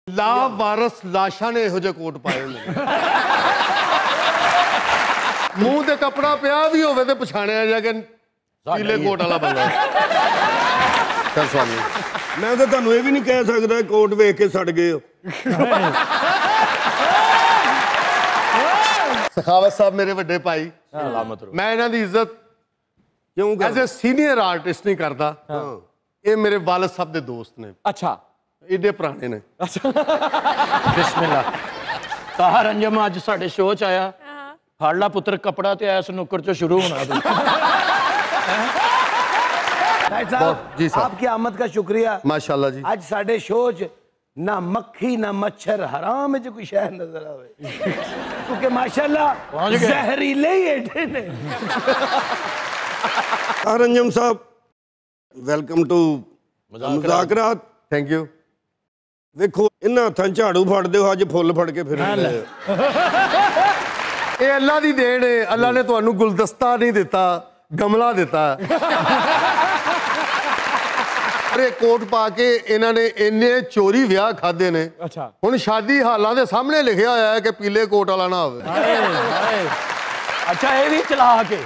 ਲਾਵਾਰਸ ਲਾਸ਼ਾਂ ਨੇ ਇਹੋ ਜਿਹੇ ਕੋਟ ਪਾਏ ਹੁੰਦੇ ਮੂੰਹ ਤੇ ਕੱਪੜਾ ਪਿਆ ਵੀ ਹੋਵੇ ਤੇ ਪਛਾਣਿਆ ਜਾ ਕੇ ਪੀਲੇ ਕੋਟ ਵਾਲਾ ਬੰਦਾ। ਚੱਲ ਸਵਾਮੀ ਮੈਂ ਤਾਂ ਤੁਹਾਨੂੰ ਇਹ ਵੀ ਨਹੀਂ ਕਹਿ ਸਕਦਾ ਕੋਟ ਵੇਖ ਕੇ ਸੜ ਗਏ ਹੋ। ਸਖਾਵਤ ਸਾਹਿਬ ਮੇਰੇ ਵੱਡੇ ਭਾਈ, ਮੈਂ ਇਹਨਾਂ ਦੀ ਇੱਜ਼ਤ ਕਿਉਂ ਐਜ਼ ਅ ਸੀਨੀਅਰ ਆਰਟਿਸਟ ਨਹੀਂ ਕਰਦਾ। ਇਹ ਮੇਰੇ ਵਾਲਦ ਸਾਹਿਬ ਦੇ ਦੋਸਤ ਨੇ। ਅੱਛਾ, ਏਡੇ ਪੁਰਾਣੇ ਨੇ। ਬਿਸਮਿल्लाह। ਤਾਹਰ ਅੰਜਮ ਅੱਜ ਸਾਡੇ ਸ਼ੋਅ ਚ ਆਇਆ। ਫੜ ਲਾ ਪੁੱਤਰ ਕਪੜਾ ਤੇ ਐਸ ਨੁੱਕਰ ਚੋਂ ਸ਼ੁਰੂ ਹੋਣਾ ਤੂੰ। भाई साहब जी साहब आपकी आमद का शुक्रिया माशाल्लाह जी। आज साढ़े शो च ना मक्खी ना मच्छर हराम में कोई शहर नजर आवे क्योंकि माशाल्लाह जहरीले ही एठे ने। रंजम साहब वेलकम टू मुज़ाकरात। Thank you. देखो इन्हां हत्थां झाड़ू फड़दे हो, अज फुल फड़ के फिर ਇਹ ਅੱਲਾ ਦੀ ਦੇਣ ਹੈ। ਅੱਲਾ ਨੇ ਤੁਹਾਨੂੰ ਗੁਲਦਸਤਾ ਨਹੀਂ ਦਿੱਤਾ, ਗਮਲਾ ਦਿੱਤਾ। ਅਰੇ ਕੋਟ ਪਾ ਕੇ ਇਹਨਾਂ ਨੇ ਇੰਨੇ ਚੋਰੀ ਵਿਆਹ ਖਾਦੇ ਨੇ। ਅੱਛਾ, ਹੁਣ ਸ਼ਾਦੀ ਹਾਲਾਂ ਦੇ ਸਾਹਮਣੇ ਲਿਖਿਆ ਹੋਇਆ ਹੈ ਕਿ ਪੀਲੇ ਕੋਟ ਵਾਲਾ ਨਾ ਹੋਵੇ। ਅੱਛਾ, ਇਹ ਵੀ ਚਲਾ ਕੇ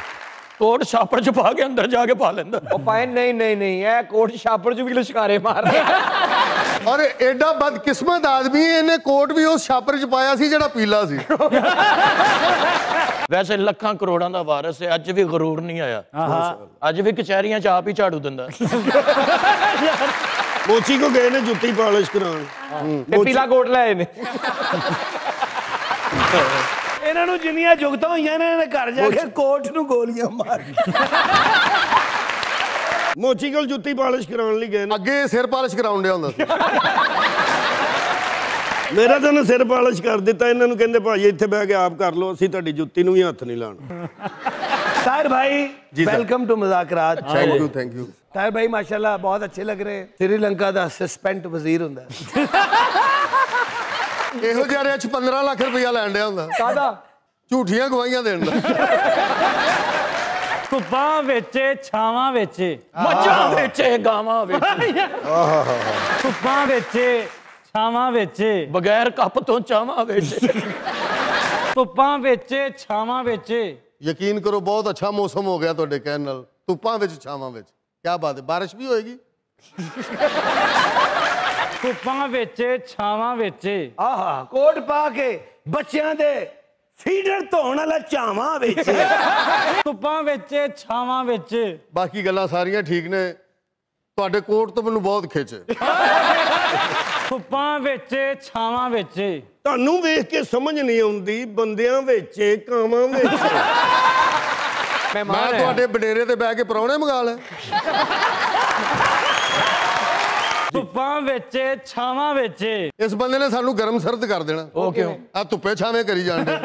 ਕੋਟ ਛਾਪੜ ਚ ਪਾ ਕੇ ਅੰਦਰ ਜਾ ਕੇ ਪਾ ਲੈਂਦਾ। ਉਹ ਪਾਏ ਨਹੀਂ ਨਹੀਂ ਨਹੀਂ, ਇਹ ਕੋਟ ਛਾਪੜ ਚ ਵੀ ਲਸ਼ਕਾਰੇ ਮਾਰਦੇ। ਔਰ ਐਡਾ ਬਦਕਿਸਮਤ ਆਦਮੀ ਇਹਨੇ ਕੋਟ ਵੀ ਉਸ ਛਾਪਰ ਚ ਪਾਇਆ ਸੀ ਜਿਹੜਾ ਪੀਲਾ ਸੀ। ਵੈਸੇ ਲੱਖਾਂ ਕਰੋੜਾਂ ਦਾ ਵਾਰਿਸ ਹੈ, ਅੱਜ ਵੀ ਗਰੂਰ ਨਹੀਂ ਆਇਆ। ਅੱਜ ਵੀ ਕਚਹਿਰੀਆਂ ਚ ਆਪ ਹੀ ਝਾੜੂ ਦਿੰਦਾ। मोची को गए ने जुत्ती पालिश कराउण, पीला कोट लाए ने। ਇਹਨਾਂ ਨੂੰ ਜਿੰਨੀਆਂ ਜੁਗਤਾਂ ਹੋਈਆਂ ਨੇ ਇਹਨਾਂ ਨੇ ਘਰ ਜਾ ਕੇ ਕੋਟ ਨੂੰ ਗੋਲੀਆਂ ਮਾਰ। मोची को जुत्ती पालिश कराउण लई गए ने। ਅੱਗੇ ਸਿਰ ਪਾਲਿਸ਼ ਕਰਾਉਣ ਡਿਆ ਹੁੰਦਾ ਸੀ। मेरा तो ना सिर पालिश कर दिता, इन्हां नूं कहंदे भाई इत्थे बैठ के आप कर लो, असीं तुहाडी जुत्ती नूं भी हत्थ नहीं लाना। ताहिर भाई वेलकम टू मुज़ाकरात। Thank you thank you. Tahir भाई माशाल्लाह बहुत अच्छे लग रहे हैं। श्रीलंका का सस्पेंट वजीर हुंदा ਇਹੋ ਜਿਹੇ ਰਿਚ 15 ਲੱਖ ਰੁਪਇਆ ਲੈਣ ਡਿਆ ਹੁੰਦਾ। ਕਾਹਦਾ? ਝੂਠੀਆਂ ਗਵਾਹੀਆਂ ਦੇਣ ਦਾ। ਧੁੱਪਾਂ ਵਿੱਚ ਛਾਵਾਂ ਵਿੱਚ ਮੱਝਾਂ ਵੇਚੇ ਗਾਵਾਂ ਵੇਚੇ, ਧੁੱਪਾਂ ਵਿੱਚ ਛਾਵਾਂ ਵਿੱਚ ਬਗੈਰ ਕੱਪ ਤੋਂ ਚਾਵਾਂ ਵੇਚੇ। ਧੁੱਪਾਂ ਵਿੱਚ ਛਾਵਾਂ ਵਿੱਚ। ਯਕੀਨ ਕਰੋ ਬਹੁਤ ਅੱਛਾ ਮੌਸਮ ਹੋ ਗਿਆ ਤੁਹਾਡੇ ਕਹਿਣ ਨਾਲ। ਧੁੱਪਾਂ ਵਿੱਚ ਛਾਵਾਂ ਵਿੱਚ ਕੀ ਬਾਤ ਹੈ। ਬਾਰਿਸ਼ ਵੀ ਹੋਏਗੀ। ਧੁੱਪਾਂ ਵਿੱਚ ਛਾਵਾਂ ਵਿੱਚ। ਆਹਾ ਕੋਟ ਪਾ ਕੇ ਬੱਚਿਆਂ ਦੇ ਫੀਡਰ ਧੋਣ ਵਾਲਾ ਝਾਵਾਂ ਵਿੱਚ। ਧੁੱਪਾਂ ਵਿੱਚ ਛਾਵਾਂ ਵਿੱਚ। ਬਾਕੀ ਗੱਲਾਂ ਸਾਰੀਆਂ ਠੀਕ ਨੇ। ਤੁਹਾਡੇ ਕੋਟ ਤੋਂ ਮੈਨੂੰ ਬਹੁਤ ਖਿੱਚ ਹੈ। ਧੁੱਪਾਂ ਵਿੱਚ ਛਾਵਾਂ ਵਿੱਚ। ਤੁਹਾਨੂੰ ਵੇਖ ਕੇ ਸਮਝ ਨਹੀਂ ਆਉਂਦੀ ਬੰਦਿਆਂ ਵਿੱਚ ਕਾਵਾਂ ਵਿੱਚ। ਮੈਂ ਤੁਹਾਡੇ ਬਡੇਰੇ ਤੇ ਬਹਿ ਕੇ ਪਰੌਣੇ ਮੰਗਾ ਲੈ। ਧੁੱਪਾਂ ਵਿੱਚ ਛਾਵਾਂ ਵਿੱਚ। ਇਸ ਬੰਦੇ ਨੇ ਸਾਨੂੰ ਗਰਮ ਸਰਦ ਕਰ ਦੇਣਾ। ਉਹ ਕਿਉਂ? ਆ ਧੁੱਪੇ ਛਾਵੇਂ ਕਰੀ ਜਾਂਦੇ।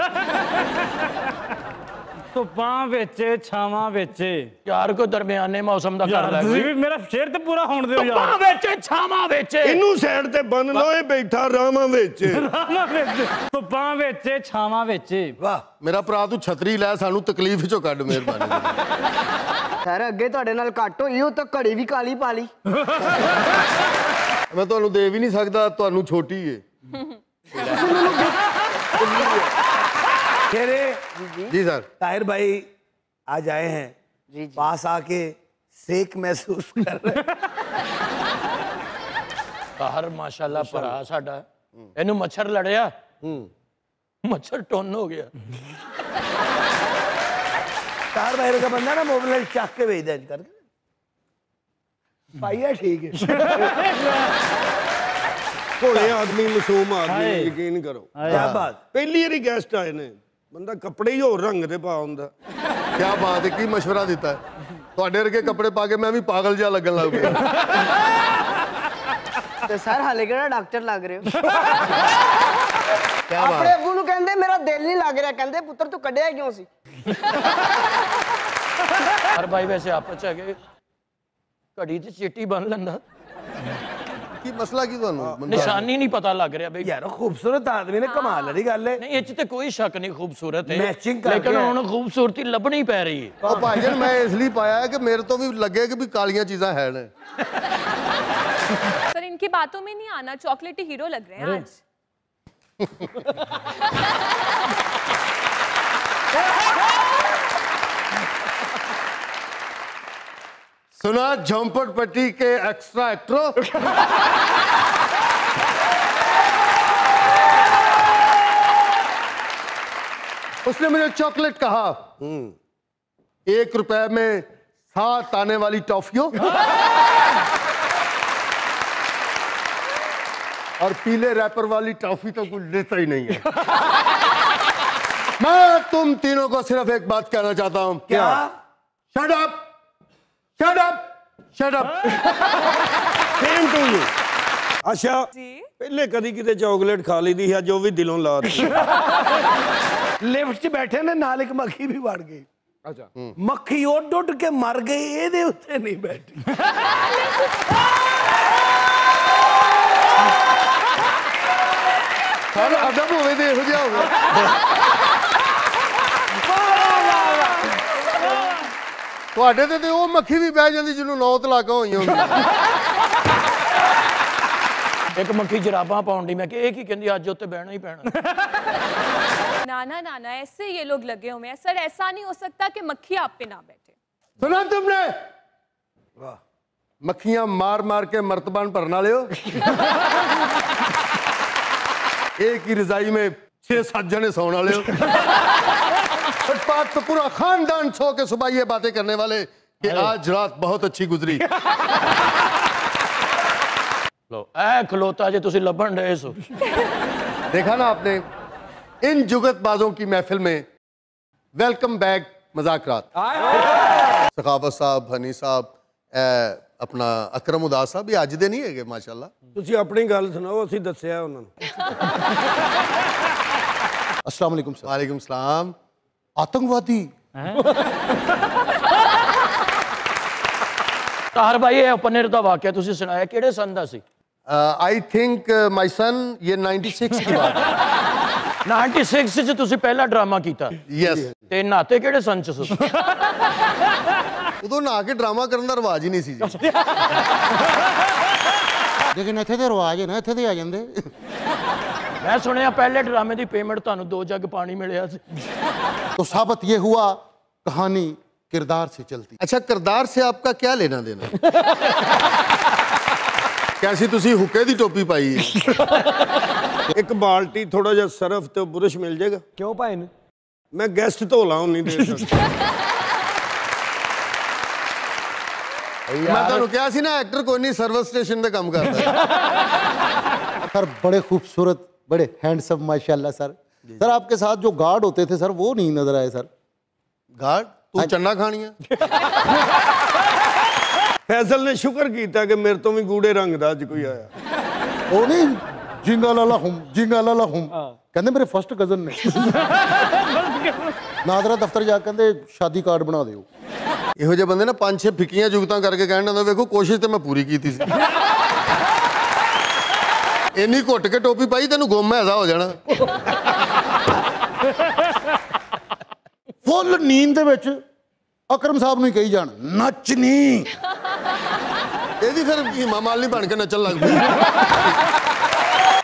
ਧੁੱਪਾਂ ਵਿੱਚ ਛਾਵਾਂ ਵਿੱਚ। ਯਾਰ ਕੋਈ ਦਰਮਿਆਨੇ ਮੌਸਮ ਦਾ ਕਰ ਲੈ। ਤੁਸੀਂ ਵੀ ਮੇਰਾ ਸ਼ੇਰ ਤੇ ਪੂਰਾ ਹੋਣ ਦਿਓ ਯਾਰ। ਧੁੱਪਾਂ ਵਿੱਚ ਛਾਵਾਂ ਵਿੱਚ। ਇਹਨੂੰ ਸਾਈਡ ਤੇ ਬੰਨ ਲਓ, ਇਹ ਬੈਠਾ ਰਾਵਾਂ ਵਿੱਚ। ਧੁੱਪਾਂ ਵਿੱਚ ਛਾਵਾਂ ਵਿੱਚ। ਵਾਹ ਮੇਰਾ ਭਰਾ ਤੂੰ ਛਤਰੀ ਲੈ, ਸਾਨੂੰ ਤਕਲੀਫ ਚੋਂ ਕੱਢ ਮਿਹਰਬਾਨੀ। ਸਰ ਅੱਗੇ ਤੁਹਾਡੇ ਨਾਲ ਘੱਟ ਹੋਈ, ਉਹ ਤਾਂ ਘੜੀ ਵੀ ਕਾਲੀ ਪਾ ਲਈ। ਮੈਂ ਤੁਹਾਨੂੰ ਦੇ ਵੀ ਨਹੀਂ ਸਕਦਾ, ਤੁਹਾਨੂੰ ਛੋਟੀ ਏ। जी सर। ताहिर भाई आज आए हैं जी। पास आके सेक महसूस कर रहे हैं। ਤਾਹਰ ਮਾਸ਼ਾਅੱਲਾ ਭਰਾ ਸਾਡਾ। ਇਹਨੂੰ ਮੱਛਰ ਲੜਿਆ, ਮੱਛਰ ਟੁੰਨ ਹੋ ਗਿਆ। ताहिर भाई का बंदा ना मोबाइल चक के भेज दे करके भाई है ठीक है। ਭੋਲੇ ਆਦਮੀ ਮਾਸੂਮ ਆਦਮੀ, ਯਕੀਨ ਕਰੋ। क्या बात। ਪਹਿਲੀ ਵਾਰੀ ਗੈਸਟ ਆਏ ਨੇ, ਬੰਦਾ ਕੱਪੜੇ ਹੀ ਹੋਰ ਰੰਗ ਦੇ ਪਾ ਹੁੰਦਾ। ਕੀ ਬਾਤ ਹੈ। ਕੀ ਮਸ਼ਵਰਾ ਦਿੱਤਾ ਹੈ। ਤੁਹਾਡੇ ਵਰਗੇ ਕੱਪੜੇ ਪਾ ਕੇ ਮੈਂ ਵੀ ਪਾਗਲ ਜਿਹਾ ਲੱਗਣ ਲੱਗ ਪਿਆ। ਤੇ ਸਰ ਹਾਲੇ ਕਿਹੜਾ ਡਾਕਟਰ ਲੱਗ ਰਹੇ ਹੋ। ਕੀ ਆਪਣੇ ਬਾਤ। ਅੱਬੂ ਨੂੰ ਕਹਿੰਦੇ ਮੇਰਾ ਦਿਲ ਨਹੀਂ ਲੱਗ ਰਿਹਾ, ਕਹਿੰਦੇ ਪੁੱਤਰ ਤੂੰ ਕੱਢਿਆ ਕਿਉਂ ਸੀ। ਹਰ ਭਾਈ ਵੈਸੇ ਆਪਸ ਚ ਹੈਗੇ, ਘੜੀ ਤੇ ਚਿੱਟੀ ਬੰਨ ਲੈਂਦਾ। ਕੀ ਮਸਲਾ ਕੀ ਤੁਹਾਨੂੰ? ਨਿਸ਼ਾਨੀ ਨਹੀਂ ਪਤਾ ਲੱਗ ਰਿਹਾ ਬਈ। यार खूबसूरत आदमी ने कमाल वाली गल है। ਨਹੀਂ ਇਹ ਚ ਤੇ ਕੋਈ ਸ਼ੱਕ ਨਹੀਂ, ਖੂਬਸੂਰਤ ਹੈ। Matching ਕਰ ਲੇਕਿਨ ਰਿਹਾ। ਹੁਣ ਖੂਬਸੂਰਤੀ ਲੱਭਣੀ ਪੈ ਰਹੀ ਹੈ। ਉਹ ਭਾਈਜਨ ਮੈਂ ਇਸ ਲਈ ਪਾਇਆ ਕਿ ਮੇਰੇ ਤੋਂ ਵੀ ਲੱਗੇ ਕਿ ਵੀ ਕਾਲੀਆਂ ਚੀਜ਼ਾਂ ਹੈ ਨੇ। सर इन इनकी बातों में नहीं आना, चॉकलेटी हीरो लग रहे हैं आज। सुना झोंपड़पट्टी के एक्स्ट्रा एक्टरों, उसने मुझे चॉकलेट कहा। 1 रुपए में 7 आने वाली टॉफियों और पीले रैपर वाली टॉफी तो कुछ लेता ही नहीं है। मैं तुम तीनों को सिर्फ एक बात कहना चाहता हूं। क्या? Shut up, shut up, shut up. Same to you. अच्छा, पहले कदी किते चॉकलेट खा ली दी है जो भी दिलों ला लिफ्ट च बैठे ने नाल एक मक्खी भी वड़ गई। अच्छा, मक्खी उड़ उड़ के मर गई, ਇਹਦੇ ਉੱਤੇ नहीं बैठी। सर अदब होवे ते इहो जिहा होवे। ਤੁਹਾਡੇ ਤੇ ਉਹ ਮੱਖੀ ਵੀ ਬਹਿ ਜਾਂਦੀ ਜਿਹਨੂੰ 9 ਤਲਾਕਾਂ ਹੋਈਆਂ ਹੁੰਦੀਆਂ। ਇੱਕ ਮੱਖੀ ਜਰਾਬਾਂ ਪਾਉਣ ਦੀ, ਮੈਂ ਕਿ ਇਹ ਕੀ ਕਹਿੰਦੀ, ਅੱਜ ਉੱਤੇ ਬਹਿਣਾ ਹੀ ਪੈਣਾ। नाना नाना ऐसे ये लोग लगे हुए हैं सर, ऐसा नहीं हो सकता कि मक्खी आप पे ना बैठे। सुना तुमने? मक्खियां मार मार के मर्तबान भरना ले हो। एक ही रजाई में 6-7 जने सोने वाले हो। बात तो पूरा खानदान सो के सुबह ये बातें करने वाले कि आज रात बहुत अच्छी गुजरी। लो ऐ खलोता जे तुसी लभन रहे सो। देखा ना आपने, इन जुगतबाजों की महफिल में वेलकम बैक मजाकरात। सखावत साहब, हनी साहब, अपना अकरम उदास साहब, ये अज दे नहीं है माशाल्लाह। ਤੁਸੀਂ ਆਪਣੀ ਗੱਲ ਸੁਣਾਓ, ਅਸੀਂ ਦੱਸਿਆ ਉਹਨਾਂ ਨੂੰ। अस्सलाम वालेकुम सर। वालेकुम सलाम। आतंकवादी ਤਾਹਰ ਭਾਈ, ਇਹ ਪਨੀਰ ਦਾ ਵਾਕਿਆ ਤੁਸੀਂ ਸੁਣਾਇਆ ਕਿਹੜੇ ਸੰਨ ਦਾ ਸੀ? आई थिंक माई सन ये 96 की बात है। 96 ਚ ਤੁਸੀਂ ਪਹਿਲਾ ਡਰਾਮਾ ਕੀਤਾ? यस। ਤੇ ਨਾਤੇ ਕਿਹੜੇ ਸੰਨ ਚ ਸੀ? ਉਦੋਂ ਨਹਾ ਕੇ ਡਰਾਮਾ ਕਰਨ ਦਾ ਰਿਵਾਜ ਹੀ ਨਹੀਂ ਸੀ ਜੀ। ਲੇਕਿਨ ਇੱਥੇ ਦੇ ਰਿਵਾਜ ਹੈ ਨਾ, ਇੱਥੇ ਦੇ ਆ ਜਾਂਦੇ। मैं सुनिया पहले ड्रामे की पेमेंट थानू 2 जग पानी मिले। तो साबित ये हुआ कहानी किरदार से चलती। अच्छा, किरदार से आपका क्या लेना देना? कैसी तुसी हुक्के दी टोपी पाई है? ਇੱਕ ਬਾਲਟੀ ਥੋੜਾ ਜਿਹਾ ਸਰਫ ਤੇ ਬੁਰਸ਼ ਮਿਲ ਜਾਏਗਾ? ਕਿਉਂ ਭਾਈ ਨੇ? ਮੈਂ ਗੈਸਟ ਧੋਲਾ ਨਹੀਂ ਦੇ ਸਕਦਾ। मैं ਤੁਹਾਨੂੰ ਕਿਹਾ ਸੀ ਨਾ, ਐਕਟਰ ਕੋਈ ਨਹੀਂ ਸਰਵਿਸ ਸਟੇਸ਼ਨ ਤੇ ਕੰਮ ਕਰਦਾ ਹੈ। सर बड़े खूबसूरत, बड़े हैंडसम माशाल्लाह सर। सर आपके साथ जो गार्ड होते थे सर, वो नहीं नजर आए सर। गार्ड? तू चन्ना खानिया? ਫੈਸਲ ਨੇ ਸ਼ੁਕਰ ਕੀਤਾ ਕਿ ਮੇਰੇ ਤੋਂ ਵੀ ਗੂੜੇ ਰੰਗ ਦਾ ਅੱਜ ਕੋਈ ਆਇਆ। वो नहीं जिंगा लाला हुम, जिंगा लाला हुम कहते मेरे फर्स्ट कजन ने नादरा दफ्तर जा कहते शादी कार्ड बना दियो। ਇਹੋ ਜਿਹੇ ਬੰਦੇ ਨਾ 5-6 ਫਿੱਕੀਆਂ ਜੁਗਤਾਂ ਕਰਕੇ ਕਹਿਣ ਹੁੰਦਾ, ਵੇਖੋ ਕੋਸ਼ਿਸ਼ ਤੇ ਮੈਂ ਪੂਰੀ ਕੀਤੀ ਸੀ। ਇੰਨੀ ਘੁੱਟ ਕੇ ਟੋਪੀ ਪਾਈ ਤੈਨੂੰ ਗੁੰਮ ਐਸਾ ਹੋ ਜਾਣਾ। ਫੁੱਲ ਨੀਂਦ ਦੇ ਵਿੱਚ ਅਕਰਮ ਸਾਹਿਬ ਨੂੰ ਹੀ ਕਹੀ ਜਾਣ, ਨੱਚ ਨਹੀਂ। ਇਹਦੀ ਫਿਰ ਹੀਮਾ ਮਾਲਿਨੀ ਬਣ ਕੇ ਨੱਚਣ ਲੱਗ ਪਈ।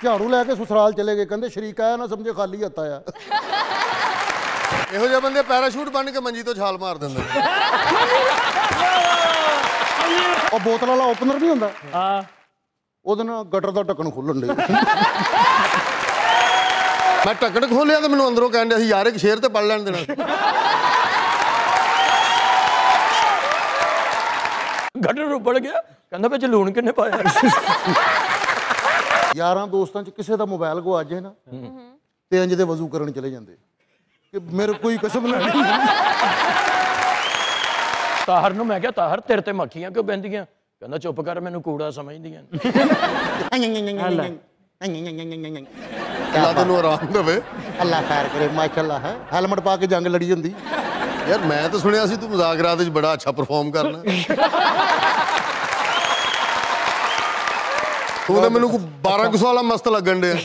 ਝਾੜੂ ਲੈ ਕੇ ਸਸੁਰਾਲ ਚਲੇ ਗਏ, ਕਹਿੰਦੇ ਸ਼ਰੀਕ ਆਇਆ ਨਾ ਸਮਝੇ ਖਾਲੀ ਹੱਥ ਆਇਆ। ਇਹੋ ਜਿਹੇ ਬੰਦੇ ਪੈਰਾਸ਼ੂਟ ਬਣ ਕੇ ਮੰਜੀ ਤੋਂ ਛਾਲ ਮਾਰ ਦਿੰਦੇ ਨੇ। ਉਹ ਬੋਤਲ ਵਾਲਾ ਓਪਨਰ ਨਹੀਂ ਹੁੰਦਾ, ਹਾਂ, ਉਹਦੇ ਨਾਲ ਗਟਰ ਦਾ ਢੱਕਣ ਖੁੱਲਣ ਦੇ। ਮੈਂ ਢੱਕਣ ਖੋਲਿਆ ਤੇ ਮੈਨੂੰ ਅੰਦਰੋਂ ਕਹਿਣ ਡਿਆ ਸੀ, ਯਾਰ ਇੱਕ ਸ਼ੇਰ ਤੇ ਪੜ ਲੈਣ ਦੇਣਾ। ਗਟਰ ਉੱਪੜ ਗਿਆ, ਕਹਿੰਦਾ ਵਿੱਚ ਲੂਣ ਕਿੰਨੇ ਪਾਇਆ? ਯਾਰਾਂ ਦੋਸਤਾਂ 'ਚ ਕਿਸੇ ਦਾ ਮੋਬਾਈਲ ਗਵਾ ਜੇ ਨਾ ਤੇ ਇੰਜ ਦੇ ਵਜ਼ੂ ਕਰਨ ਚਲੇ ਜਾਂਦੇ ਕਿ ਮੇਰੇ ਕੋਈ ਕਸਮ ਨਾ। ਤਾਹਰ ਨੂੰ ਮੈਂ ਕਿਹਾ, ਤਾਹਰ ਤੇਰੇ ਤੇ ਮੱਖੀਆਂ ਕਿਉਂ ਬਹਿੰਦੀਆਂ? ਕਹਿੰਦਾ ਚੁੱਪ ਕਰ, ਮੈਨੂੰ ਕੂੜਾ ਸਮਝਦੀਆਂ। ਅੱਲਾ ਤੈਨੂੰ ਆਰਾਮ ਦੇਵੇ। ਅੱਲਾ ਖੈਰ ਕਰੇ, ਮਾਸ਼ਾਅੱਲਾ ਹੈ। ਹੈਲਮਟ ਪਾ ਕੇ ਜੰਗ ਲੜੀ ਹੁੰਦੀ। ਯਾਰ ਮੈਂ ਤਾਂ ਸੁਣਿਆ ਸੀ ਤੂੰ ਮੁਜ਼ਾਕਰਾਤ ਵਿੱਚ ਬੜਾ ਅੱਛਾ ਪਰਫਾਰਮ ਕਰਨਾ। ਤੂੰ ਤਾਂ ਮੈਨੂੰ 12 ਵਾਲਾ ਮਸਤ ਲੱਗਣ ਡਿਆ।